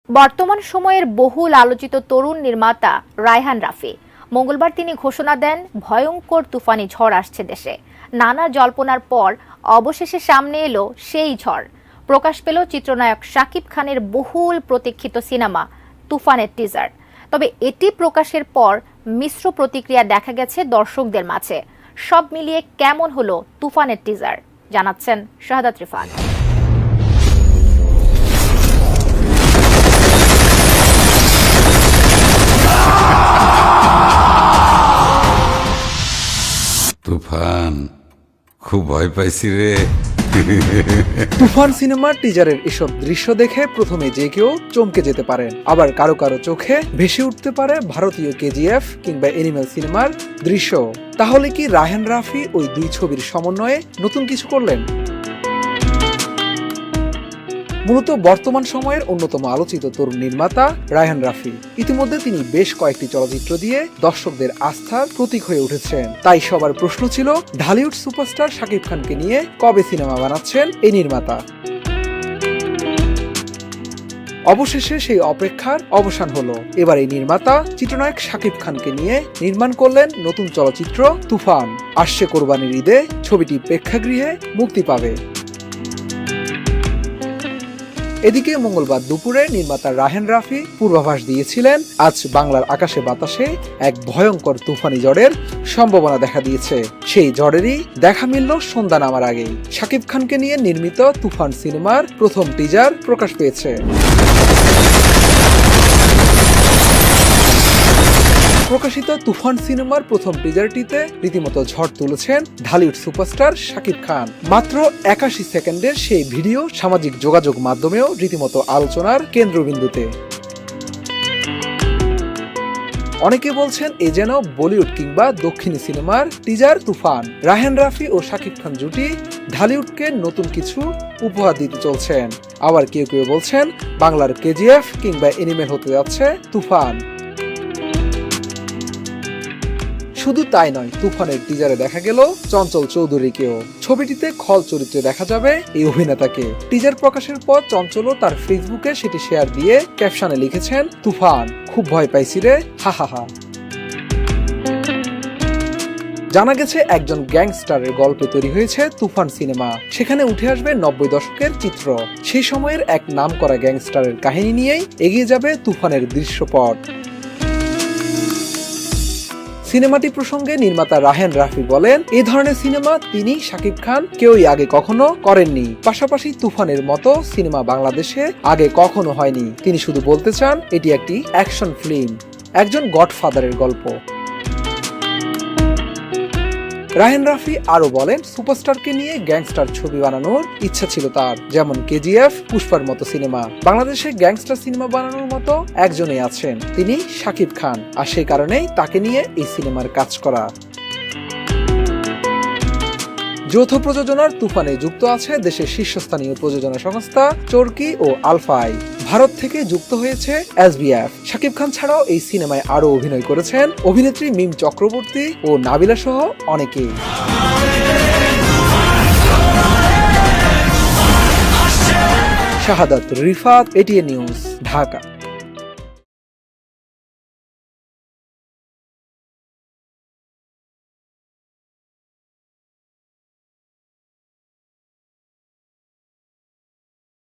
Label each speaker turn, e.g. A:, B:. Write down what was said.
A: বর্তমান সময়ের বহুল আলোচিত তরুণ নির্মাতা রায়হান রাফি মঙ্গলবার তিনি ঘোষণা দেন ভয়ঙ্কর তুফানি ঝড় আসছে দেশে। নানা জল্পনার পর অবশেষে সামনে এলো সেই ঝড়। প্রকাশ পেল চিত্রনায়ক শাকিব খানের বহুল প্রতীক্ষিত সিনেমা তুফানের টিজার। তবে এটি প্রকাশের পর মিশ্র প্রতিক্রিয়া দেখা গেছে দর্শকদের মাঝে। সব মিলিয়ে কেমন হলো তুফানের টিজার জানাচ্ছেন শাহাদাত রিফাত।
B: তুফান, খুব ভয় পাইছি রে।
C: তুফান সিনেমার টিজারের এসব দৃশ্য দেখে প্রথমে যে কেউ চমকে যেতে পারেন, আবার কারো কারো চোখে ভেসে উঠতে পারে ভারতীয় কেজিএফ কিংবা এনিমেল সিনেমার দৃশ্য। তাহলে কি রায়হান রাফি ওই দুই ছবির সমন্বয়ে নতুন কিছু করলেন? মূলত বর্তমান সময়ের অন্যতম আলোচিত তরুণ নির্মাতা রায়হান রাফি। ইতিমধ্যে তিনি বেশ কয়েকটি চলচ্চিত্র দিয়ে দর্শকদের আস্থার প্রতীক হয়ে উঠেছেন। তাই সবার প্রশ্ন ছিল, ঢালিউড সুপারস্টার শাকিব খানকে নিয়ে কবে সিনেমা বানাচ্ছেন এই নির্মাতা। অবশেষে সেই অপেক্ষার অবসান হলো। এবার এই নির্মাতা চিত্রনায়ক শাকিব খানকে নিয়ে নির্মাণ করলেন নতুন চলচ্চিত্র তুফান। আসছে কোরবানির ঈদে ছবিটি প্রেক্ষাগৃহে মুক্তি পাবে। এদিকে মঙ্গলবার দুপুরে নির্মাতা রায়হান রাফি পূর্বাভাস দিয়েছিলেন, আজ বাংলার আকাশে বাতাসে এক ভয়ঙ্কর তুফানি ঝড়ের সম্ভাবনা দেখা দিয়েছে। সেই ঝড়েরই দেখা মিলল সন্ধ্যা নামার আগেই। শাকিব খানকে নিয়ে নির্মিত তুফান সিনেমার প্রথম টিজার প্রকাশ পেয়েছে। প্রকাশিত তুফান সিনেমার প্রথম টিজারটিতে রীতিমতো ঝড় তুলেছেন ঢালিউড সুপারস্টার শাকিব খান। মাত্র 81 সেকেন্ডের সেই ভিডিও সামাজিক যোগাযোগ মাধ্যমেও রীতিমতো আলোচনার কেন্দ্রবিন্দুতে। অনেকে বলছেন এ যেন বলিউড কিংবা দক্ষিণী সিনেমার টিজার তুফান। রায়হান রাফি ও শাকিব খান জুটি ঢালিউডকে নতুন কিছু উপহার দিতে চলছেন। আবার কেউ কেউ বলছেন বাংলার কেজিএফ কিংবা এনিমেল হতে যাচ্ছে তুফান। শুধু তাই নয়, তুফানের টিজারে দেখা গেল চঞ্চল চৌধুরীকেও। ছবিটিতে খল চরিত্রে দেখা যাবে এই অভিনেতাকে। টিজার প্রকাশের পর চঞ্চলও তার ফেসবুকে সেটি শেয়ার দিয়ে ক্যাপশনে লিখেছেন, তুফান, খুব ভয় পাইছি রে, হা হা হা। জানা গেছে একজন গ্যাংস্টারের গল্পে তৈরি হয়েছে তুফান সিনেমা। সেখানে উঠে আসবে 90 দশকের চিত্র। সেই সময়ের এক নামকরা গ্যাংস্টারের কাহিনী নিয়েই এগিয়ে যাবে তুফানের দৃশ্যপট। সিনেমাটি প্রসঙ্গে নির্মাতা রায়হান রাফি বলেন, এই ধরনের সিনেমা তিনি শাকিব খান কেউই আগে কখনো করেননি। পাশাপাশি তুফানের মতো সিনেমা বাংলাদেশে আগে কখনো হয়নি। তিনি শুধু বলতে চান এটি একটি অ্যাকশন ফিল্ম, একজন গডফাদারের গল্প। রায়হান রাফি আরো বলেন, সুপারস্টারকে নিয়ে গ্যাংস্টার ছবি বানানোর ইচ্ছা ছিল তার, যেমন কেজিএফ, পুষ্পার মতো সিনেমা। বাংলাদেশে গ্যাংস্টার সিনেমা বানানোর মতো একজনই আছেন, তিনি শাকিব খান। আর সেই কারণেই তাকে নিয়ে এই সিনেমার কাজ করা। যৌথ প্রযোজনার তুফানে যুক্ত আছে দেশের শীর্ষস্থানীয় প্রযোজনা সংস্থা চরকি ও আলফাই। ভারত থেকে যুক্ত হয়েছে এসবিএফ। শাকিব খান ছাড়াও এই সিনেমায় আরো অভিনয় করেছেন অভিনেত্রী মিম চক্রবর্তী ও নাবিলা সহ অনেকেই। শাহাদাত রিফাত, এটিএন নিউজ, ঢাকা।